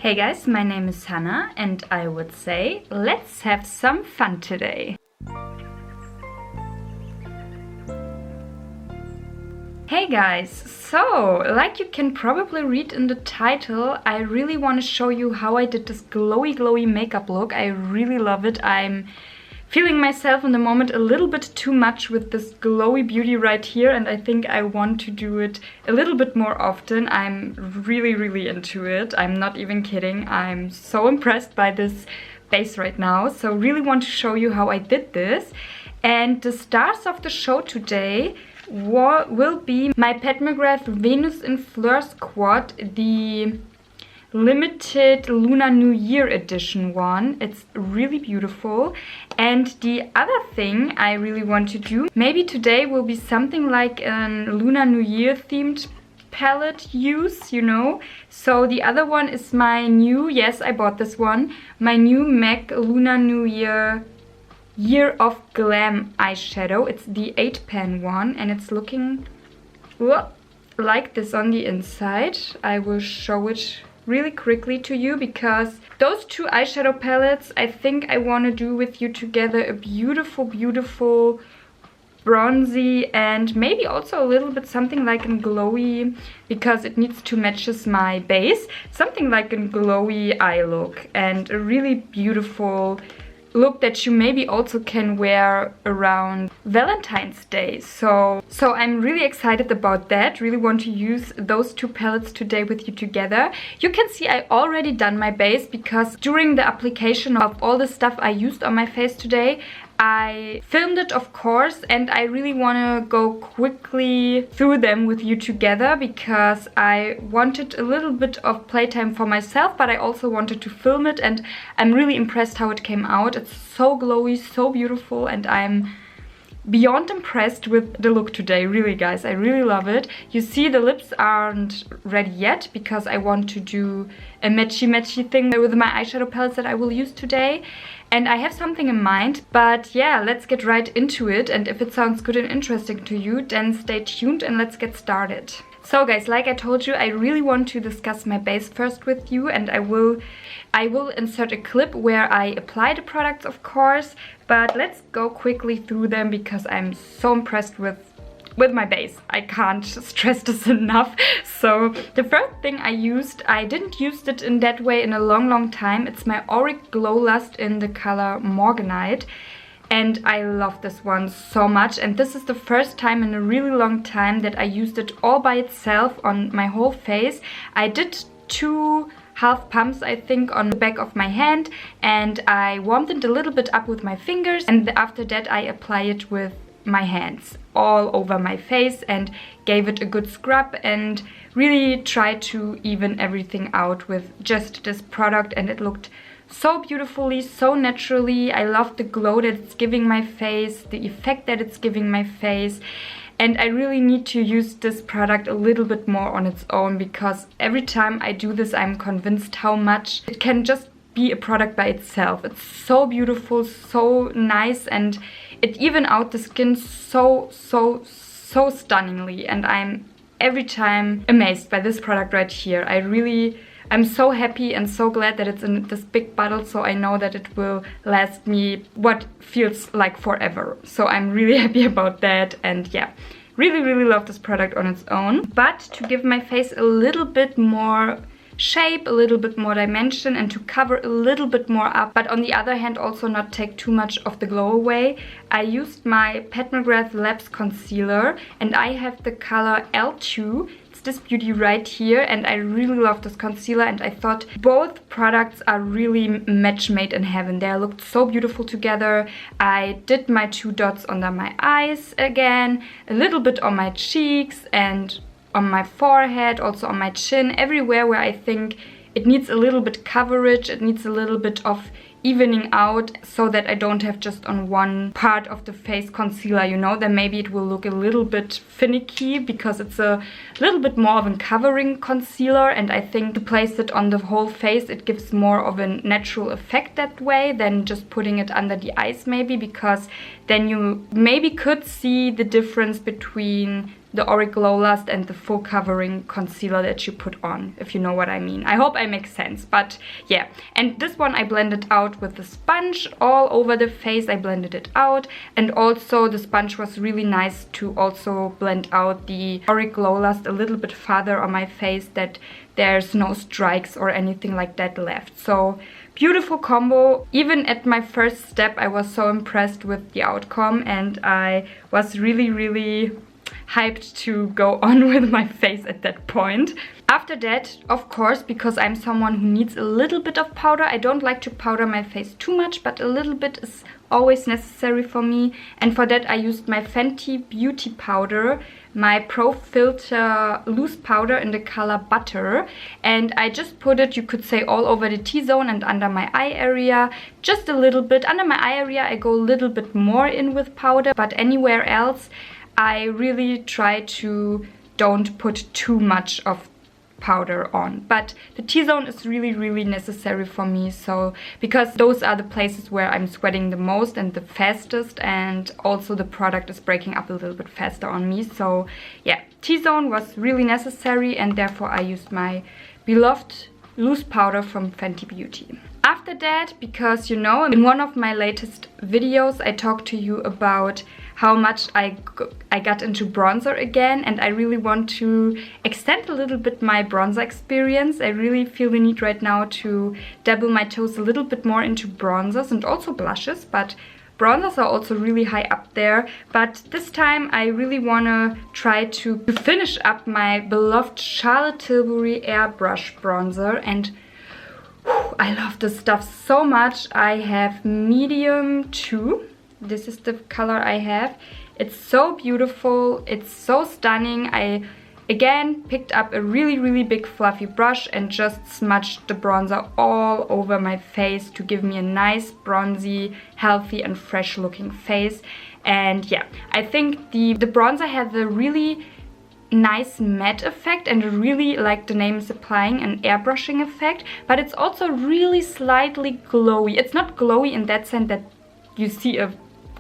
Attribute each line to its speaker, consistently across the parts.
Speaker 1: Hey guys, my name is Hannah and I would say let's have some fun today. Hey guys, so like you can probably read in the title, I really want to show you how I did this glowy makeup look. I really love it. I'm feeling myself in the moment a little bit too much with this glowy beauty right here, and I think I want to do it a little bit more often. I'm really into it. I'm not even kidding. I'm so impressed by this base right now, so really want to show you how I did this. And the stars of the show today will be my Pat McGrath Venus in Fleurs Quad, the limited Lunar New Year edition one. It's really beautiful. And the other thing I really want to do, maybe today will be something like a Lunar New Year themed palette use, you know. So the other one is my new, yes, I bought this one, my new MAC Lunar New Year of Glam eyeshadow. It's the 8-pan one and it's looking like this on the inside. I will show it really quickly to you because those two eyeshadow palettes, I think I want to do with you together a beautiful bronzy and maybe also a little bit something like a glowy, because it needs to matches my base, something like a glowy eye look and a really beautiful look that you maybe also can wear around Valentine's Day. So I'm really excited about that. Really want to use those two palettes today with you together. You can see I already done my base because during the application of all the stuff I used on my face today, I filmed it, of course, and I really want to go quickly through them with you together because I wanted a little bit of playtime for myself, but I also wanted to film it, and I'm really impressed how it came out. It's so glowy, so beautiful, and I'm beyond impressed with the look today. Really, guys, I really love it. You see the lips aren't ready yet because I want to do a matchy thing with my eyeshadow palettes that I will use today. And I have something in mind, but yeah, let's get right into it. And if it sounds good and interesting to you, then stay tuned and let's get started. So guys, like I told you, I really want to discuss my base first with you, and I will insert a clip where I apply the products, of course, but let's go quickly through them because I'm so impressed with my base. I can't stress this enough. So the first thing I used, I didn't use it in that way in a long time. It's my Auric Glow Lust in the color Morgenite. And I love this one so much. And this is the first time in a really long time that I used it all by itself on my whole face. I did 2 half pumps, I think, on the back of my hand, and I warmed it a little bit up with my fingers, and after that I apply it with my hands all over my face and gave it a good scrub and really tried to even everything out with just this product, and it looked so beautifully, so naturally. I love the glow that it's giving my face, the effect that it's giving my face. And I really need to use this product a little bit more on its own because every time I do this, I'm convinced how much it can just be a product by itself. It's so beautiful, so nice, and it even out the skin so stunningly. And I'm every time amazed by this product right here. I'm so happy and so glad that it's in this big bottle, so I know that it will last me what feels like forever. So I'm really happy about that, and yeah, really love this product on its own. But to give my face a little bit more shape, a little bit more dimension, and to cover a little bit more up, but on the other hand also not take too much of the glow away, I used my Pat McGrath Labs concealer, and I have the color L2. This beauty right here, and I really love this concealer, and I thought both products are really match made in heaven. They looked so beautiful together. I did my 2 dots under my eyes again, a little bit on my cheeks and on my forehead, also on my chin, everywhere where I think it needs a little bit coverage, it needs a little bit of evening out so that I don't have just on one part of the face concealer, you know. Then maybe it will look a little bit finicky because it's a little bit more of a covering concealer, and I think to place it on the whole face it gives more of a natural effect that way than just putting it under the eyes maybe, because then you maybe could see the difference between the Auric Glow Lust and the full covering concealer that you put on, if you know what I mean. I hope I make sense, but yeah. And this one I blended out with the sponge all over the face. I blended it out, and also the sponge was really nice to also blend out the Auric Glow Lust a little bit farther on my face, that there's no strikes or anything like that left. So beautiful combo. Even at my first step I was so impressed with the outcome, and I was really hyped to go on with my face at that point. After that, of course, because I'm someone who needs a little bit of powder, I don't like to powder my face too much, but a little bit is always necessary for me. And for that I used my Fenty Beauty Powder, my Pro Filter loose powder in the color Butter, and I just put it, you could say, all over the T-zone and under my eye area, just a little bit. Under my eye area I go a little bit more in with powder, but anywhere else I really try to don't put too much of powder on. But the T-zone is really necessary for me, so because those are the places where I'm sweating the most and the fastest, and also the product is breaking up a little bit faster on me. So yeah, T-zone was really necessary, and therefore I used my beloved loose powder from Fenty Beauty. After that, because you know, in one of my latest videos I talked to you about how much I got into bronzer again, and I really want to extend a little bit my bronzer experience. I really feel the need right now to dabble my toes a little bit more into bronzers and also blushes, but bronzers are also really high up there. But this time I really want to try to finish up my beloved Charlotte Tilbury airbrush bronzer, and I love this stuff so much. I have medium 2. This is the color I have. It's so beautiful. It's so stunning. I again picked up a really big fluffy brush and just smudged the bronzer all over my face to give me a nice bronzy, healthy and fresh looking face. And yeah, I think the bronzer has a really nice matte effect and really, like the name is implying, an airbrushing effect, but it's also really slightly glowy. It's not glowy in that sense that you see a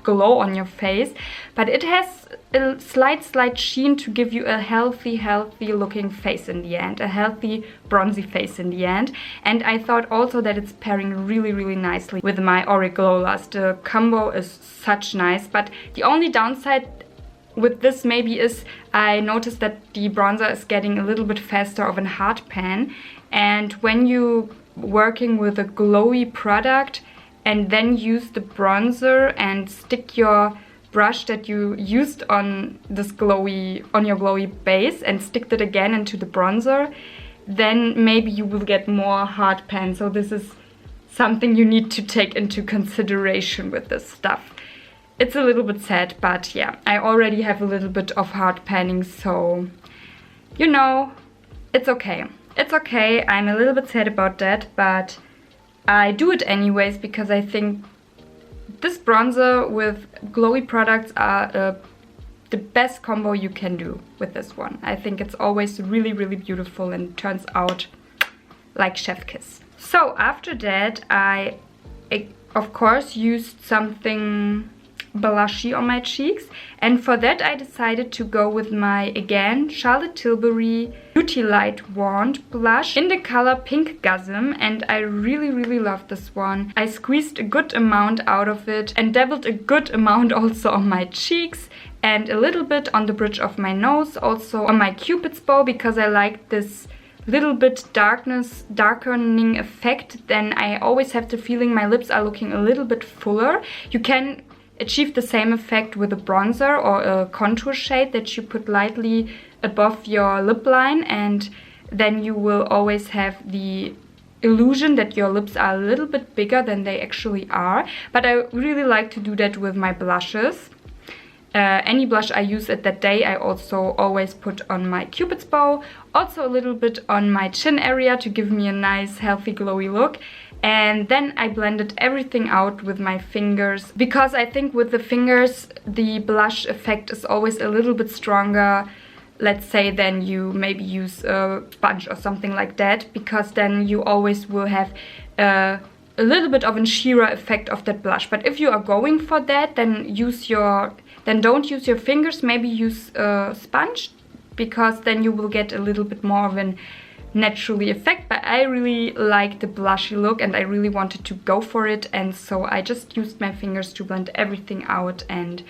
Speaker 1: glow on your face, but it has a slight sheen to give you a healthy looking face in the end, a healthy bronzy face in the end. And I thought also that it's pairing really nicely with my Auric Glow Lust. The combo is such nice, but the only downside with this maybe is I noticed that the bronzer is getting a little bit faster of a hard pan, and when you working with a glowy product and then use the bronzer and stick your brush that you used on this on your glowy base and stick it again into the bronzer, then maybe you will get more hard pan. So this is something you need to take into consideration with this stuff. It's a little bit sad, but yeah, I already have a little bit of hard panning, so you know, it's okay. It's okay, I'm a little bit sad about that, but I do it anyways because I think this bronzer with glowy products are the best combo you can do with this one. I think it's always really beautiful and turns out like chef kiss. So after that I of course used something blushy on my cheeks, and for that I decided to go with my, again, Charlotte Tilbury Beauty Lightwand blush in the color Pinkgasm, and I really love this one. I squeezed a good amount out of it and dabbled a good amount also on my cheeks and a little bit on the bridge of my nose, also on my cupid's bow, because I like this little bit darkening effect. Then I always have the feeling my lips are looking a little bit fuller. You can achieve the same effect with a bronzer or a contour shade that you put lightly above your lip line, and then you will always have the illusion that your lips are a little bit bigger than they actually are. But I really like to do that with my blushes. any blush I use at that day, I also always put on my Cupid's bow, also a little bit on my chin area to give me a nice, healthy, glowy look. And then I blended everything out with my fingers, because I think with the fingers the blush effect is always a little bit stronger, let's say, than you maybe use a sponge or something like that, because then you always will have a little bit of a sheerer effect of that blush. But if you are going for that, then don't use your fingers, maybe use a sponge, because then you will get a little bit more of an naturally effect. But I really like the blushy look and I really wanted to go for it, and so I just used my fingers to blend everything out and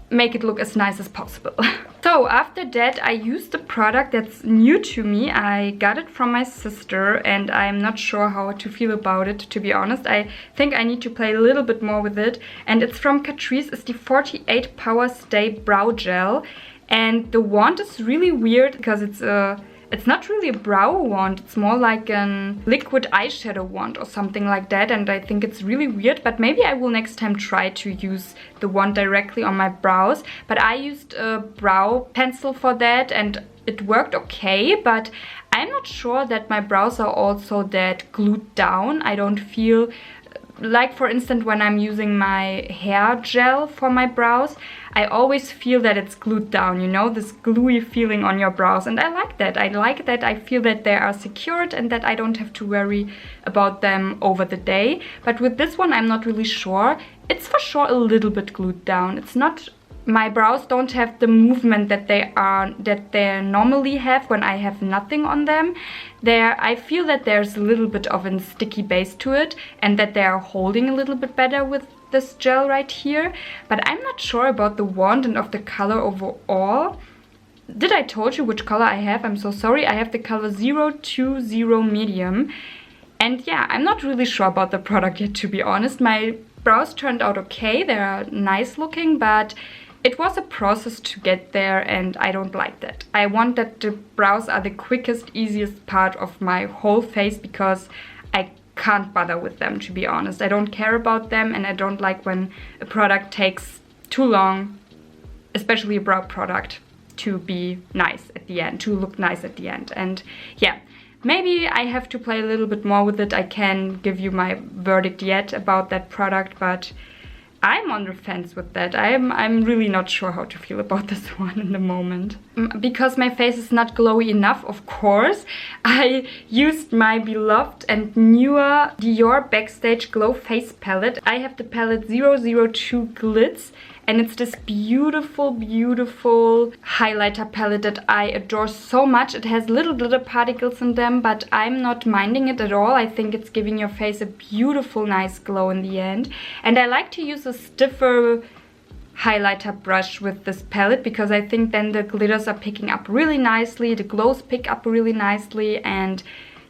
Speaker 1: make it look as nice as possible. So after that I used a product that's new to me. I got it from my sister and I'm not sure how to feel about it, to be honest. I think I need to play a little bit more with it, and it's from Catrice. It's the 48 Power Stay Brow Gel, and the wand is really weird because it's not really a brow wand, it's more like a liquid eyeshadow wand or something like that, and I think it's really weird, but maybe I will next time try to use the wand directly on my brows. But I used a brow pencil for that and it worked okay, but I'm not sure that my brows are also that glued down. I don't feel like, for instance, when I'm using my hair gel for my brows, I always feel that it's glued down, you know, this gluey feeling on your brows, and I like that. I like that I feel that they are secured and that I don't have to worry about them over the day. But with this one I'm not really sure. It's for sure a little bit glued down. It's not, my brows don't have the movement that they normally have when I have nothing on them. I feel that there's a little bit of a sticky base to it and that they are holding a little bit better with this gel right here. But I'm not sure about the wand and of the color overall. Did I told you which color I have? I'm so sorry. I have the color 020 medium. And yeah, I'm not really sure about the product yet, to be honest. My brows turned out okay. They're nice looking, but it was a process to get there and I don't like that. I want that the brows are the quickest, easiest part of my whole face, because I can't bother with them, to be honest. I don't care about them and I don't like when a product takes too long, especially a brow product, to be nice at the end, to look nice at the end. And yeah, maybe I have to play a little bit more with it. I can't give you my verdict yet about that product, but I'm on the fence with that. I'm really not sure how to feel about this one in the moment. Because my face is not glowy enough, of course, I used my beloved and newer Dior Backstage Glow Face Palette. I have the palette 002 Glitz, and it's this beautiful, beautiful highlighter palette that I adore so much. It has little glitter particles in them, but I'm not minding it at all. I think it's giving your face a beautiful, nice glow in the end. And I like to use a stiffer highlighter brush with this palette, because I think then the glitters are picking up really nicely, the glows pick up really nicely, and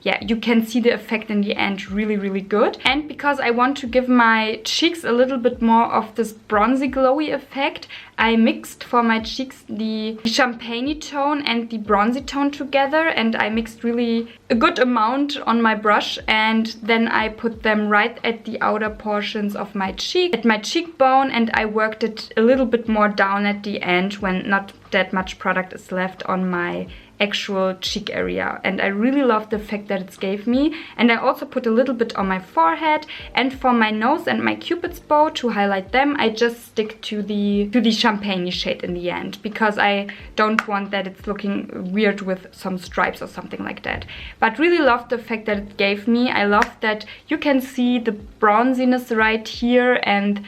Speaker 1: yeah, you can see the effect in the end really, really good. And because I want to give my cheeks a little bit more of this bronzy glowy effect, I mixed for my cheeks the champagne tone and the bronzy tone together, and I mixed really a good amount on my brush, and then I put them right at the outer portions of my cheek, at my cheekbone, and I worked it a little bit more down at the end when not that much product is left on my actual cheek area. And I really love the effect that it gave me. And I also put a little bit on my forehead, and for my nose and my Cupid's bow to highlight them, I just stick to the champagne shade in the end, because I don't want that it's looking weird with some stripes or something like that. But really love the effect that it gave me. I love that you can see the bronziness right here, and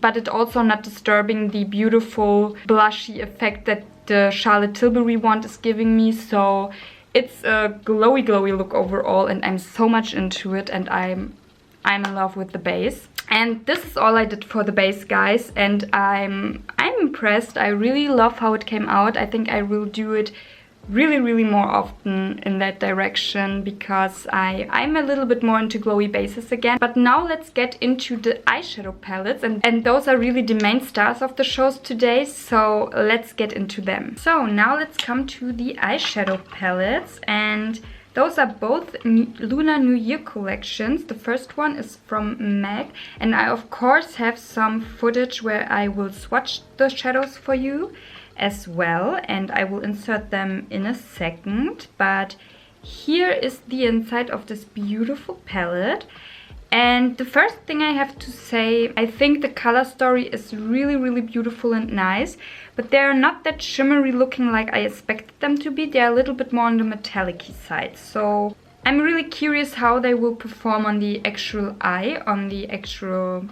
Speaker 1: but it also not disturbing the beautiful blushy effect that the Charlotte Tilbury wand is giving me. So it's a glowy, glowy look overall, and I'm so much into it, and I'm in love with the base. And this is all I did for the base, guys, and I'm impressed. I really love how it came out. I think I will do it really, really more often in that direction, because I'm a little bit more into glowy bases again. But now let's get into the eyeshadow palettes, and those are really the main stars of the shows today, so let's get into them. So now let's come to the eyeshadow palettes, and Those are both Lunar New Year collections. The first one is from MAC, and I of course have some footage where I will swatch the shadows for you as well, and I will insert them in a second. But here is the inside of this beautiful palette. And the first thing I have to say, I think the color story is really beautiful and nice, but they're not that shimmery looking like I expected them to be. They're a little bit more on the metallic-y side. So I'm really curious how they will perform on the actual eye, on the actual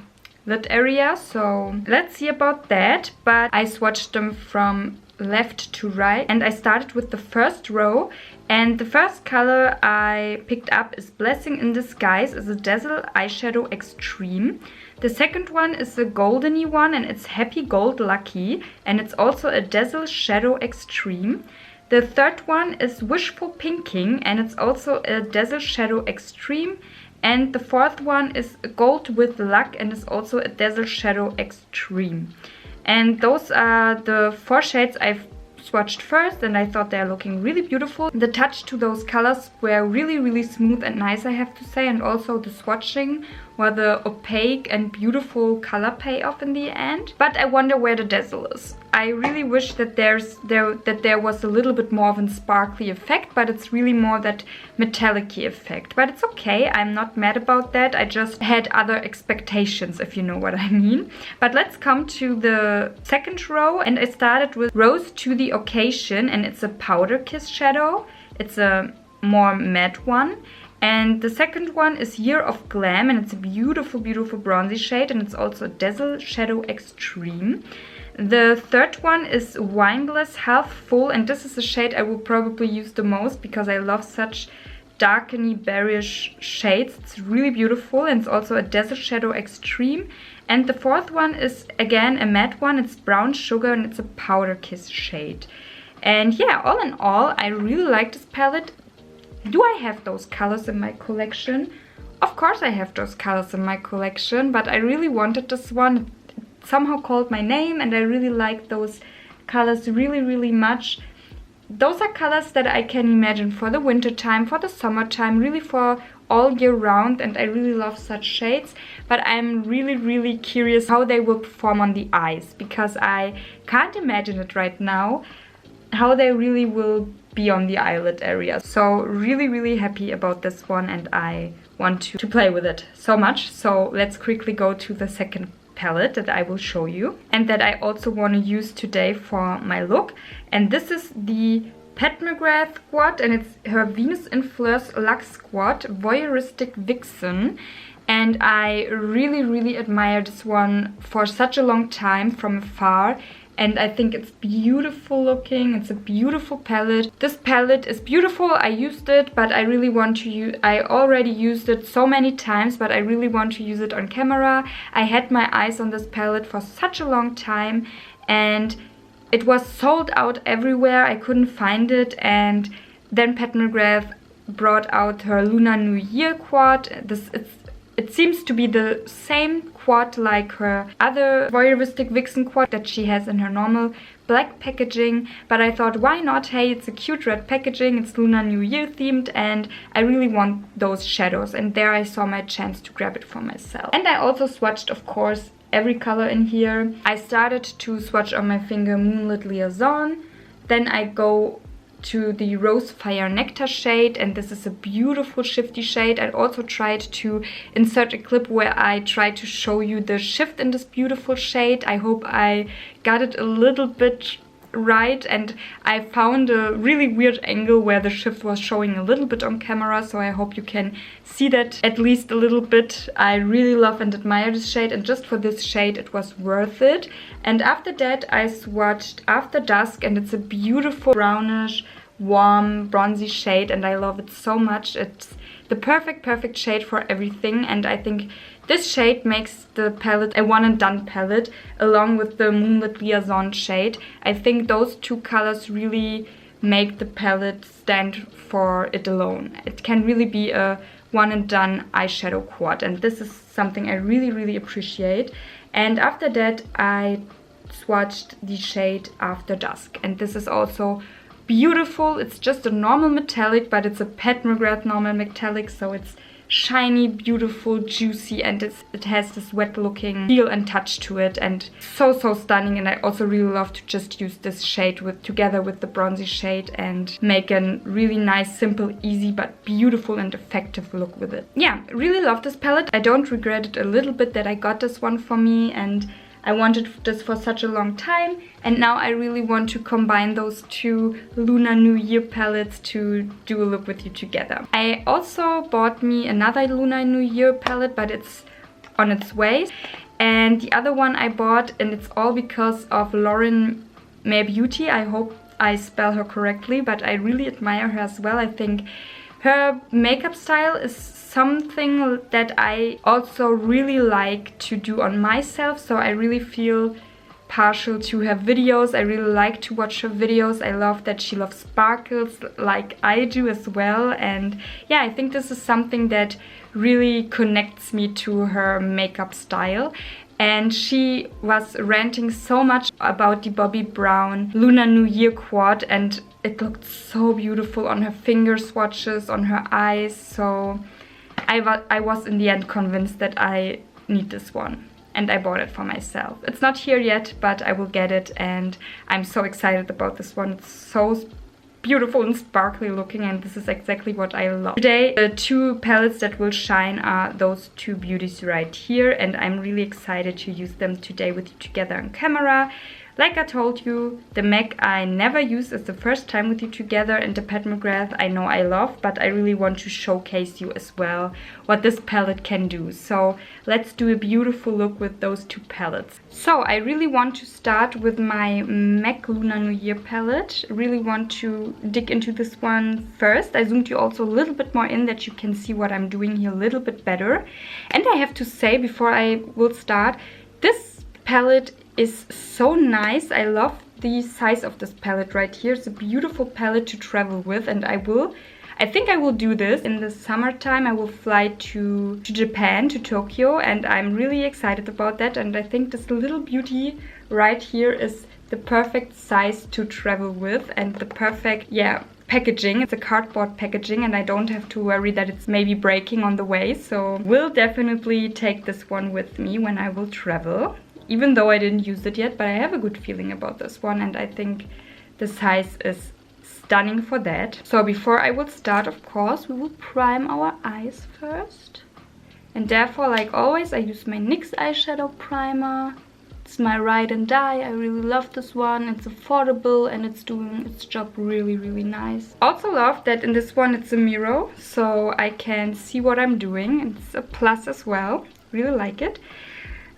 Speaker 1: lid area. So let's see about that. But I swatched them from left to right, and I started with the first row, and the first color I picked up is Blessing in Disguise, is a Dazzle Eyeshadow Extreme. The second one is a goldeny one, and it's Happy Gold Lucky, and it's also a Dazzle Shadow Extreme. The third one is Wishful Pinking, and it's also a Dazzle Shadow Extreme. And the fourth one is Gold with Luck, and is also a Dazzle Shadow Extreme. And those are the 4 shades I've swatched first, and I thought they're looking really beautiful. The touch to those colors were really smooth and nice, I have to say, and also the swatching were the opaque and beautiful color payoff in the end. But I wonder where the dazzle is. I really wish that there was a little bit more of a sparkly effect, but it's really more that metallic-y effect. But it's okay, I'm not mad about that. I just had other expectations, if you know what I mean. But let's come to the second row, and I started with Rose to the Occasion, and it's a Powder Kiss shadow. It's a more matte one. And the second one is Year of Glam, and it's a beautiful bronzy shade, and it's also a Dazzle Shadow Extreme. The third one is Wineglass Half Full, and this is a shade I will probably use the most because I love such darkeny berryish shades. It's really beautiful, and it's also a Dazzle Shadow Extreme. And the fourth one is again a matte one. It's Brown Sugar, and it's a Powder Kiss shade. And yeah, all in all, I really like this palette. Do I have those colors in my collection? Of course I have those colors in my collection, but I really wanted this one. It somehow called my name, and I really like those colors really much. Those are colors that I can imagine for the winter time, for the summertime, really for all year round, and I really love such shades. But I'm really curious how they will perform on the eyes, because I can't imagine it right now, how they really will be on the eyelid area. So really happy about this one, and I want to play with it so much. So let's quickly go to the second palette that I will show you, and that I also want to use today for my look. And this is the Pat McGrath squad, and it's her Venus in Fleurs Luxe squad Voyeuristic Vixen. And I really admire this one for such a long time from afar. And I think it's beautiful looking. It's a beautiful palette. This palette is beautiful. I used it, but I really want to use... I already used it so many times, but I really want to use it on camera. I had my eyes on this palette for such a long time, and it was sold out everywhere. I couldn't find it, and then Pat McGrath brought out her Lunar New Year quad. It seems to be the same quad like her other Voyeuristic Vixen quad that she has in her normal black packaging, but I thought, why not? Hey, it's a cute red packaging, it's Lunar New Year themed, and I really want those shadows, and there I saw my chance to grab it for myself. And I also swatched, of course, every color in here. I started to swatch on my finger Moonlit Liaison, then I go to the Rose Fire Nectar shade, and this is a beautiful shifty shade. I also tried to insert a clip where I tried to show you the shift in this beautiful shade. I hope I got it a little bit right, and I found a really weird angle where the shift was showing a little bit on camera, so I hope you can see that at least a little bit. I really love and admire this shade, and just for this shade it was worth it. And after that I swatched After Dusk, and it's a beautiful brownish warm bronzy shade, and I love it so much. It's the perfect shade for everything, and I think this shade makes the palette a one and done palette, along with the Moonlit Liaison shade. I think those two colors really make the palette stand for it alone. It can really be a one and done eyeshadow quad, and this is something I really appreciate. And after that I swatched the shade After Dusk, and this is also beautiful. It's just a normal metallic, but it's a mcgrath normal metallic, so it's shiny, beautiful, juicy, and it has this wet looking feel and touch to it, and so stunning. And I also really love to just use this shade together with the bronzy shade and make a really nice, simple, easy but beautiful and effective look with it. Yeah, really love this palette. I don't regret it a little bit that I got this one for me, and I wanted this for such a long time, and now I really want to combine those two Lunar New Year palettes to do a look with you together. I also bought me another Lunar New Year palette, but it's on its way. And the other one I bought, and it's all because of Lauren May Beauty. I hope I spell her correctly, but I really admire her as well. I think her makeup style is something that I also really like to do on myself, so I really feel partial to her videos. I really like to watch her videos. I love that she loves sparkles like I do as well, and yeah, I think this is something that really connects me to her makeup style. And she was ranting so much about the Bobbi Brown Lunar New Year quad, and it looked so beautiful on her finger swatches, on her eyes, so I was in the end convinced that I need this one, and I bought it for myself. It's not here yet, but I will get it, and I'm so excited about this one. It's so beautiful and sparkly looking, and this is exactly what I love. Today, the two palettes that will shine are those two beauties right here, and I'm really excited to use them today with you together on camera. Like I told you, the MAC I never use. It's the first time with you together, and the mcgrath I know I love, but I really want to showcase you as well what this palette can do. So let's do a beautiful look with those two palettes. So I really want to start with my MAC Lunar New Year palette. Really want to dig into this one first. I zoomed you also a little bit more in that you can see what I'm doing here a little bit better. And I have to say, before I will start, this palette is so nice. I love the size of this palette right here. It's a beautiful palette to travel with, and I think I will do this in the summertime. I will fly to Japan, to Tokyo, and I'm really excited about that. And I think this little beauty right here is the perfect size to travel with, and the perfect, yeah, packaging. It's a cardboard packaging, and I don't have to worry that it's maybe breaking on the way. So will definitely take this one with me when I will travel. Even though I didn't use it yet, but I have a good feeling about this one, and I think the size is stunning for that. So before I will start, of course, we will prime our eyes first. And therefore, like always, I use my NYX eyeshadow primer. It's my Ride and Die. I really love this one. It's affordable, and it's doing its job really, really nice. Also love that in this one it's a mirror, so I can see what I'm doing. It's a plus as well. Really like it.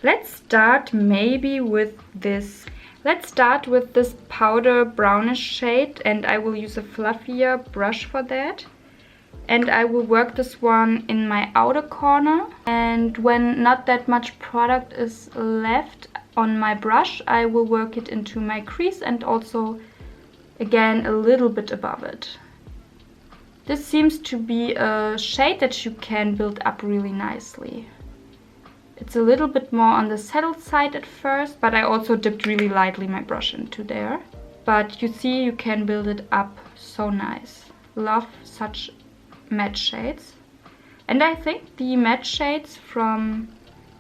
Speaker 1: Let's start maybe with this. Let's start with this powder brownish shade, and I will use a fluffier brush for that. And I will work this one in my outer corner. And when not that much product is left on my brush, I will work it into my crease and also, again, a little bit above it. This seems to be a shade that you can build up really nicely. It's a little bit more on the settled side at first, but I also dipped really lightly my brush into there. But you see, you can build it up so nice. Love such matte shades. And I think the matte shades from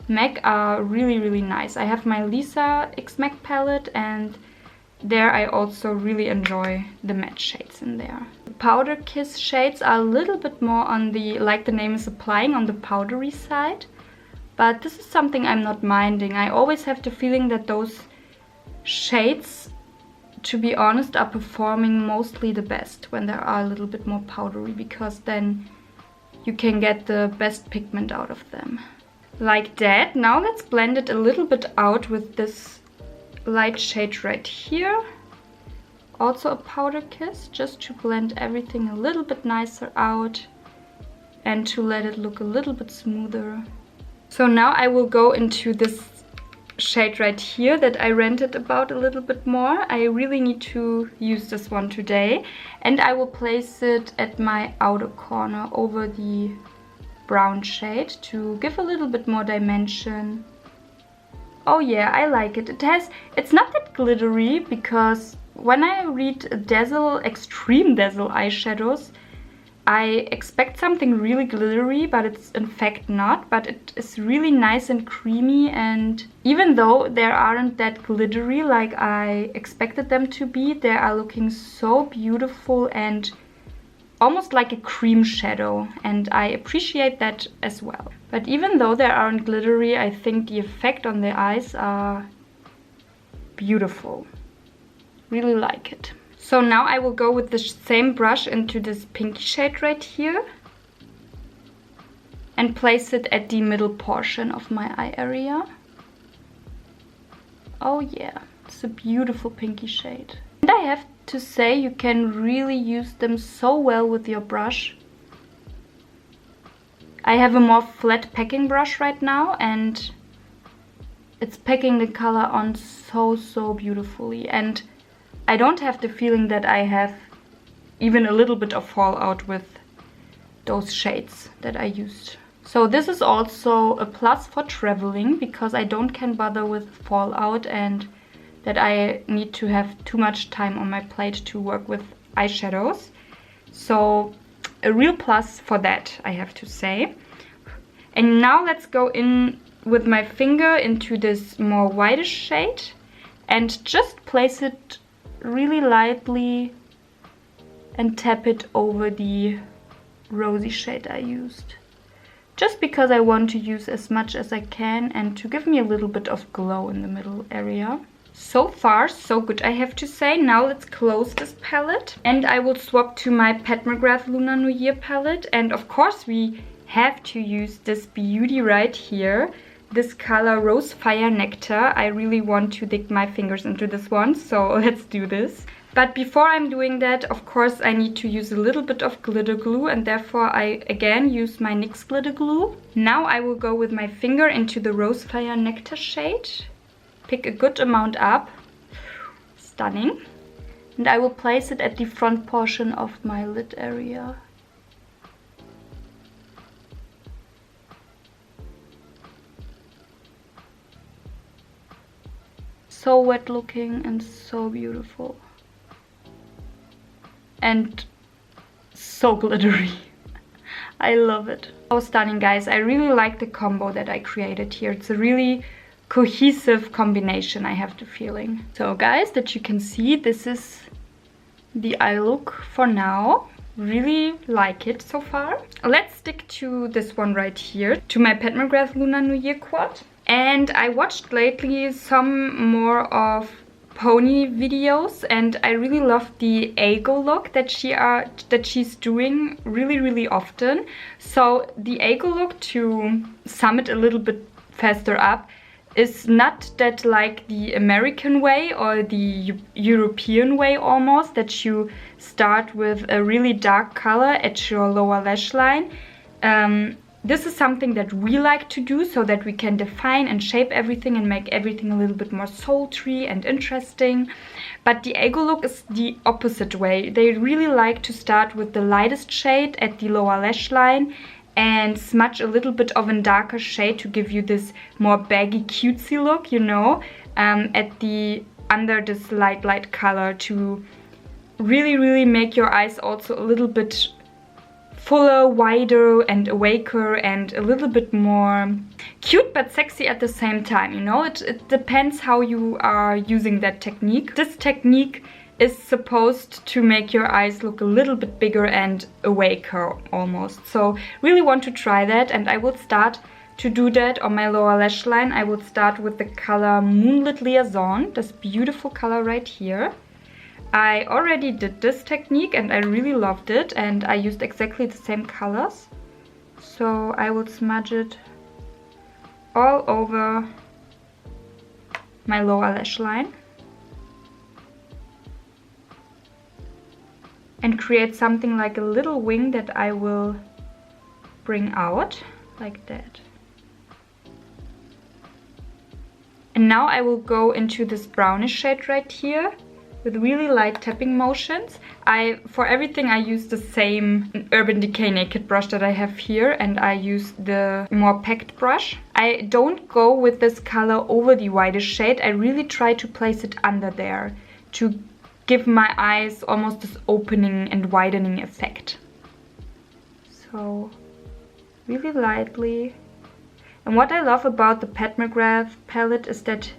Speaker 1: MAC are really, really nice. I have my Lisa X MAC palette, and there I also really enjoy the matte shades in there. The Powder Kiss shades are a little bit more on the, like the name is implying, on the powdery side. But this is something I'm not minding. I always have the feeling that those shades, to be honest, are performing mostly the best when they are a little bit more powdery, because then you can get the best pigment out of them. Like that. Now let's blend it a little bit out with this light shade right here. Also a Powder Kiss, just to blend everything a little bit nicer out and to let it look a little bit smoother. So now I will go into this shade right here that I ranted about a little bit more. I really need to use this one today, and I will place it at my outer corner over the brown shade to give a little bit more dimension. Oh yeah, I like it. It's not that glittery, because when I read Dazzle, Extreme Dazzle eyeshadows, I expect something really glittery, but it's in fact not. But it is really nice and creamy, and even though they aren't that glittery like I expected them to be, they are looking so beautiful and almost like a cream shadow, and I appreciate that as well. But even though they aren't glittery, I think the effect on the eyes are beautiful. Really like it. So now I will go with the same brush into this pinky shade right here and place it at the middle portion of my eye area. Oh yeah, it's a beautiful pinky shade. And I have to say, you can really use them so well with your brush. I have a more flat packing brush right now, and it's packing the color on so beautifully, and I don't have the feeling that I have even a little bit of fallout with those shades that I used. So this is also a plus for traveling, because I can bother with fallout and that I need to have too much time on my plate to work with eyeshadows. So a real plus for that, I have to say. And now let's go in with my finger into this more whitish shade and just place it really lightly and tap it over the rosy shade I used. Just because I want to use as much as I can and to give me a little bit of glow in the middle area. So far, so good, I have to say. Now let's close this palette and I will swap to my Pat McGrath Lunar New Year palette. And of course we have to use this beauty right here. This color Rose Fire Nectar. I really want to dig my fingers into this one, so let's do this. But before I'm doing that, of course, I need to use a little bit of glitter glue, and therefore I again use my NYX glitter glue. Now I will go with my finger into the Rose Fire Nectar shade. Pick a good amount up. Stunning. And I will place it at the front portion of my lid area. So wet looking and so beautiful. And so glittery. I love it. So stunning, guys. I really like the combo that I created here. It's a really cohesive combination, I have the feeling. So guys, that you can see, this is the eye look for now. Really like it so far. Let's stick to this one right here, to my Pat McGrath Lunar New Year quad. And I watched lately some more of pony videos, and I really love the Ago look that she's doing really often. So the Ago look, to sum it a little bit faster up, is not that like the American way or the European way almost, that you start with a really dark color at your lower lash line. This is something that we like to do so that we can define and shape everything and make everything a little bit more sultry and interesting. But the Ago look is the opposite way. They really like to start with the lightest shade at the lower lash line and smudge a little bit of a darker shade to give you this more baggy cutesy look, you know, under this light color, to really make your eyes also a little bit fuller, wider and awaker and a little bit more cute but sexy at the same time, you know. It depends how you are using that technique. This technique is supposed to make your eyes look a little bit bigger and awaker almost. So really want to try that, and I will start to do that on my lower lash line. I will start with the color Moonlit Liaison, this beautiful color right here. I already did this technique and I really loved it, and I used exactly the same colors. So I will smudge it all over my lower lash line and create something like a little wing that I will bring out like that. And now I will go into this brownish shade right here with really light tapping motions. For everything I use the same Urban Decay Naked brush that I have here, and I use the more packed brush. I don't go with this color over the whitest shade. I really try to place it under there to give my eyes almost this opening and widening effect. So really lightly. And what I love about the Pat McGrath palette is that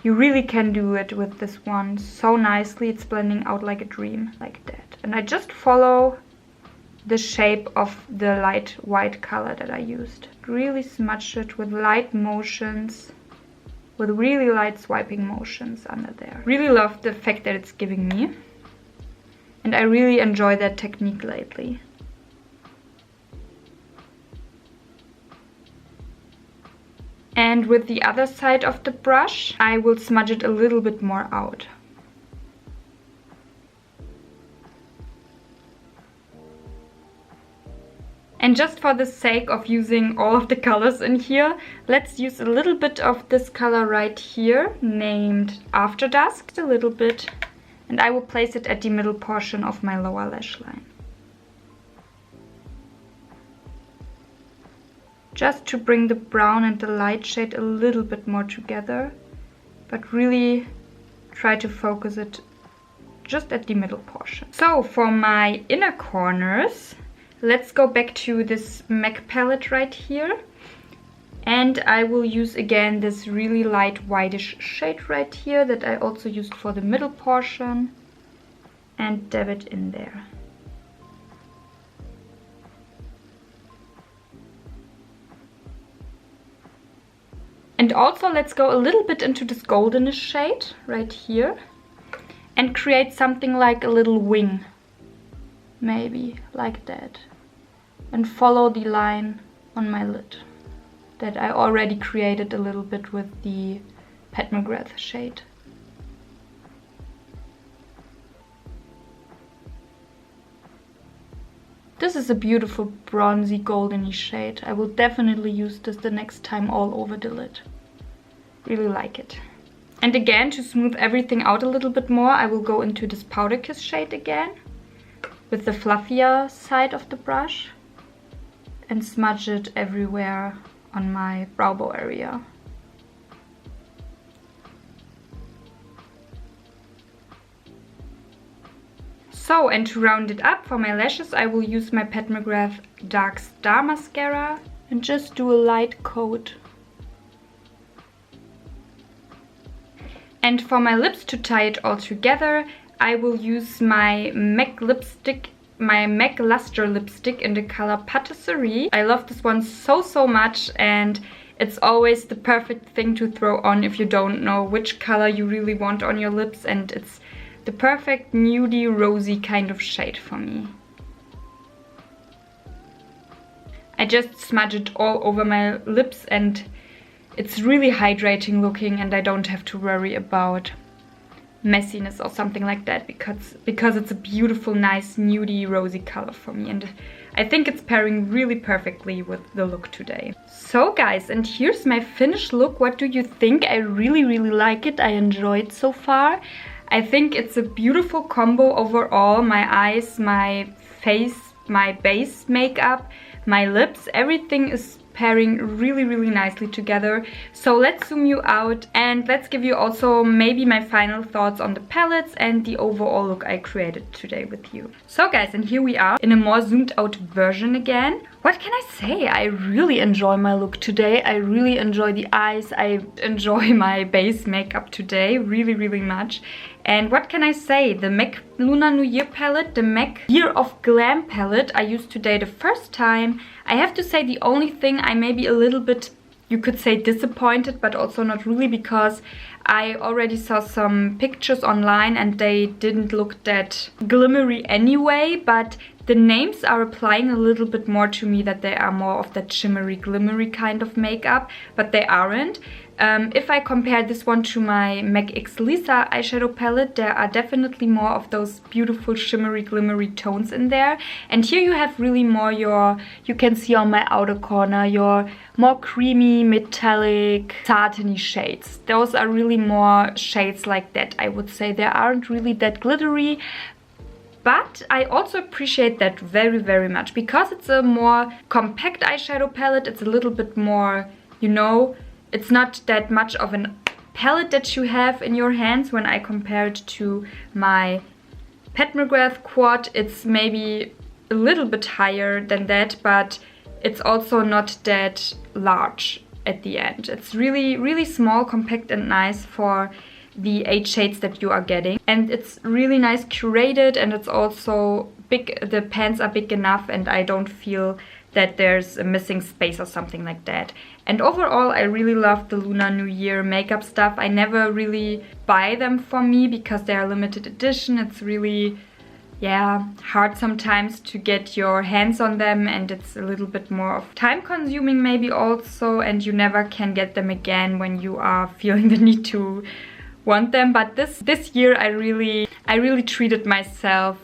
Speaker 1: you really can do it with this one so nicely. It's blending out like a dream, like that. And I just follow the shape of the light white color that I used. Really smudge it with light motions, with really light swiping motions under there. Really love the effect that it's giving me. And I really enjoy that technique lately. And with the other side of the brush, I will smudge it a little bit more out. And just for the sake of using all of the colors in here, let's use a little bit of this color right here, named After Dusk, a little bit. And I will place it at the middle portion of my lower lash line. Just to bring the brown and the light shade a little bit more together, but really try to focus it just at the middle portion. So for my inner corners, let's go back to this MAC palette right here. And I will use again this really light whitish shade right here that I also used for the middle portion, and dab it in there. And also let's go a little bit into this goldenish shade right here and create something like a little wing, maybe like that, and follow the line on my lid that I already created a little bit with the Pat McGrath shade. This is a beautiful bronzy goldeny shade. I will definitely use this the next time all over the lid. Really like it. And again, to smooth everything out a little bit more, I will go into this Powder Kiss shade again with the fluffier side of the brush and smudge it everywhere on my brow bone area. So, and to round it up for my lashes, I will use my Pat McGrath Dark Star Mascara and just do a light coat. And for my lips, to tie it all together, I will use my MAC lipstick, my MAC Lustre lipstick in the color Patisserie. I love this one so much, and it's always the perfect thing to throw on if you don't know which color you really want on your lips, and it's the perfect nudie rosy kind of shade for me. I just smudge it all over my lips and it's really hydrating looking, and I don't have to worry about messiness or something like that because it's a beautiful, nice nudie rosy color for me, and I think it's pairing really perfectly with the look today. So guys, and here's my finished look. What do you think? I really like it. I enjoy it so far. I think it's a beautiful combo overall. My eyes, my face, my base makeup, my lips, everything is pairing really nicely together. So let's zoom you out and let's give you also maybe my final thoughts on the palettes and the overall look I created today with you. So guys, and here we are in a more zoomed out version again. What can I say? I really enjoy my look today. I really enjoy the eyes. I enjoy my base makeup today really much. And what can I say? The MAC Lunar New Year palette, the MAC Year of Glam palette I used today the first time. I have to say the only thing I may be a little bit, you could say, disappointed, but also not really, because I already saw some pictures online and they didn't look that glimmery anyway, but the names are applying a little bit more to me, that they are more of that shimmery glimmery kind of makeup, but they aren't. If I compare this one to my MAC X Lisa eyeshadow palette, there are definitely more of those beautiful shimmery glimmery tones in there. And here you have really more you can see on my outer corner, your more creamy, metallic, satiny shades. Those are really more shades like that, I would say. They aren't really that glittery. But I also appreciate that very much, because it's a more compact eyeshadow palette. It's a little bit more, you know, it's not that much of a palette that you have in your hands when I compare it to my Pat McGrath quad, it's maybe a little bit higher than that, but it's also not that large at the end. It's really, really small, compact and nice for the 8 shades that you are getting. And it's really nice curated, and it's also big. The pans are big enough and I don't feel that there's a missing space or something like that. And overall, I really love the Lunar New Year makeup stuff. I never really buy them for me because they are limited edition. It's really, yeah, hard sometimes to get your hands on them, and it's a little bit more of time consuming maybe also, and you never can get them again when you are feeling the need to want them. But this year I really treated myself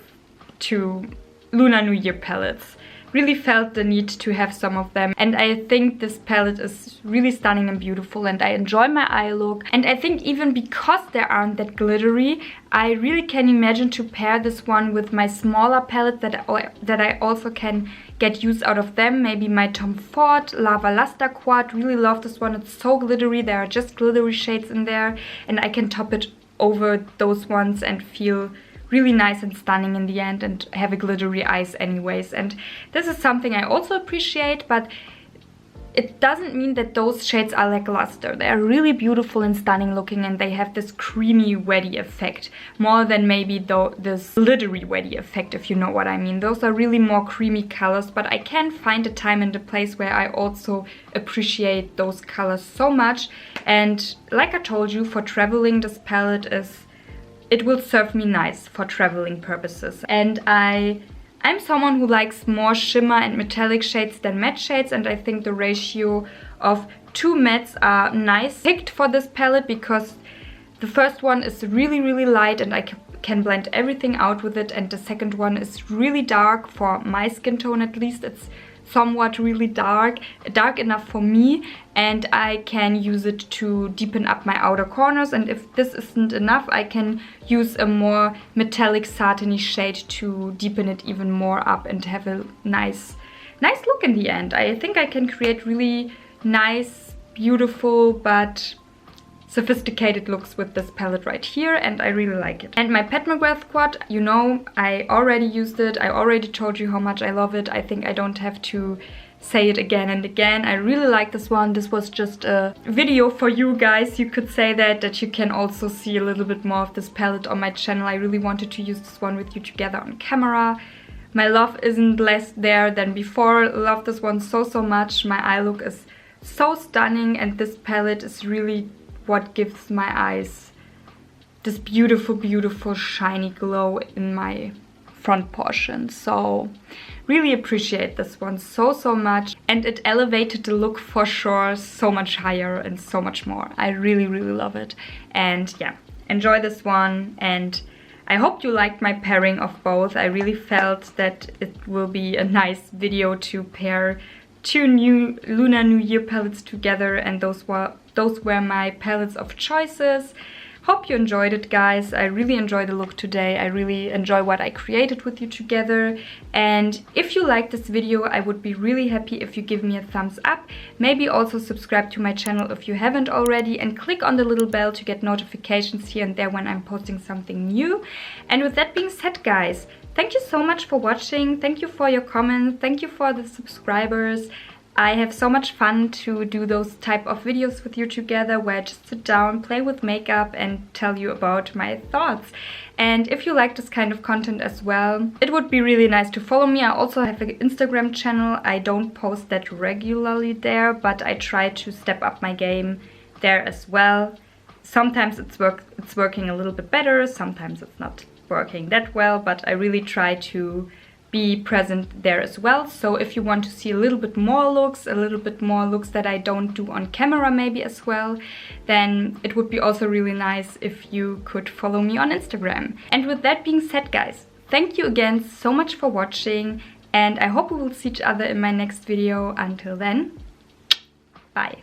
Speaker 1: to Lunar New Year palettes. Really felt the need to have some of them, and I think this palette is really stunning and beautiful, and I enjoy my eye look. And I think even because they aren't that glittery, I really can imagine to pair this one with my smaller palette that I also can get use out of them. Maybe my Tom Ford Lava Luster Quad. Really love this one. It's so glittery. There are just glittery shades in there, and I can top it over those ones and feel really nice and stunning in the end, and have a glittery eyes anyways. And this is something I also appreciate, but it doesn't mean that those shades are lackluster. They are really beautiful and stunning looking, and they have this creamy wetty effect more than maybe this glittery wetty effect, if you know what I mean. Those are really more creamy colors, but I can find a time and a place where I also appreciate those colors so much. And like I told you, for traveling, this palette it will serve me nice for traveling purposes. And I'm someone who likes more shimmer and metallic shades than matte shades, and I think the ratio of 2 mattes are nice picked for this palette, because the first one is really, really light and I can blend everything out with it, and the second one is really dark for my skin tone. At least it's somewhat really dark enough for me, and I can use it to deepen up my outer corners. And if this isn't enough, I can use a more metallic satiny shade to deepen it even more up and have a nice look in the end. I think I can create really nice, beautiful, but sophisticated looks with this palette right here, and I really like it. And my Pat McGrath quad, you know, I already used it. I already told you how much I love it. I think I don't have to say it again and again. I really like this one. This was just a video for you guys. You could say that you can also see a little bit more of this palette on my channel. I really wanted to use this one with you together on camera. My love isn't less there than before. Love this one so much. My eye look is so stunning, and this palette is really what gives my eyes this beautiful shiny glow in my front portion. So really appreciate this one so much, and it elevated the look for sure so much higher and so much more. I really love it. And yeah, enjoy this one, and I hope you liked my pairing of both. I really felt that it will be a nice video to pair 2 new Lunar New Year palettes together, and those were my palettes of choices. Hope you enjoyed it, guys. I really enjoyed the look today. I really enjoy what I created with you together. And if you liked this video, I would be really happy if you give me a thumbs up. Maybe also subscribe to my channel if you haven't already, and click on the little bell to get notifications here and there when I'm posting something new. And with that being said, guys, thank you so much for watching. Thank you for your comments. Thank you for the subscribers. I have so much fun to do those type of videos with you together, where I just sit down, play with makeup and tell you about my thoughts. And if you like this kind of content as well, it would be really nice to follow me. I also have an Instagram channel. I don't post that regularly there, but I try to step up my game there as well. Sometimes it's working a little bit better, sometimes it's not working that well, but I really try to be present there as well. So if you want to see a little bit more looks that I don't do on camera maybe as well, then it would be also really nice if you could follow me on Instagram. And with that being said, guys, thank you again so much for watching, and I hope we will see each other in my next video. Until then, bye.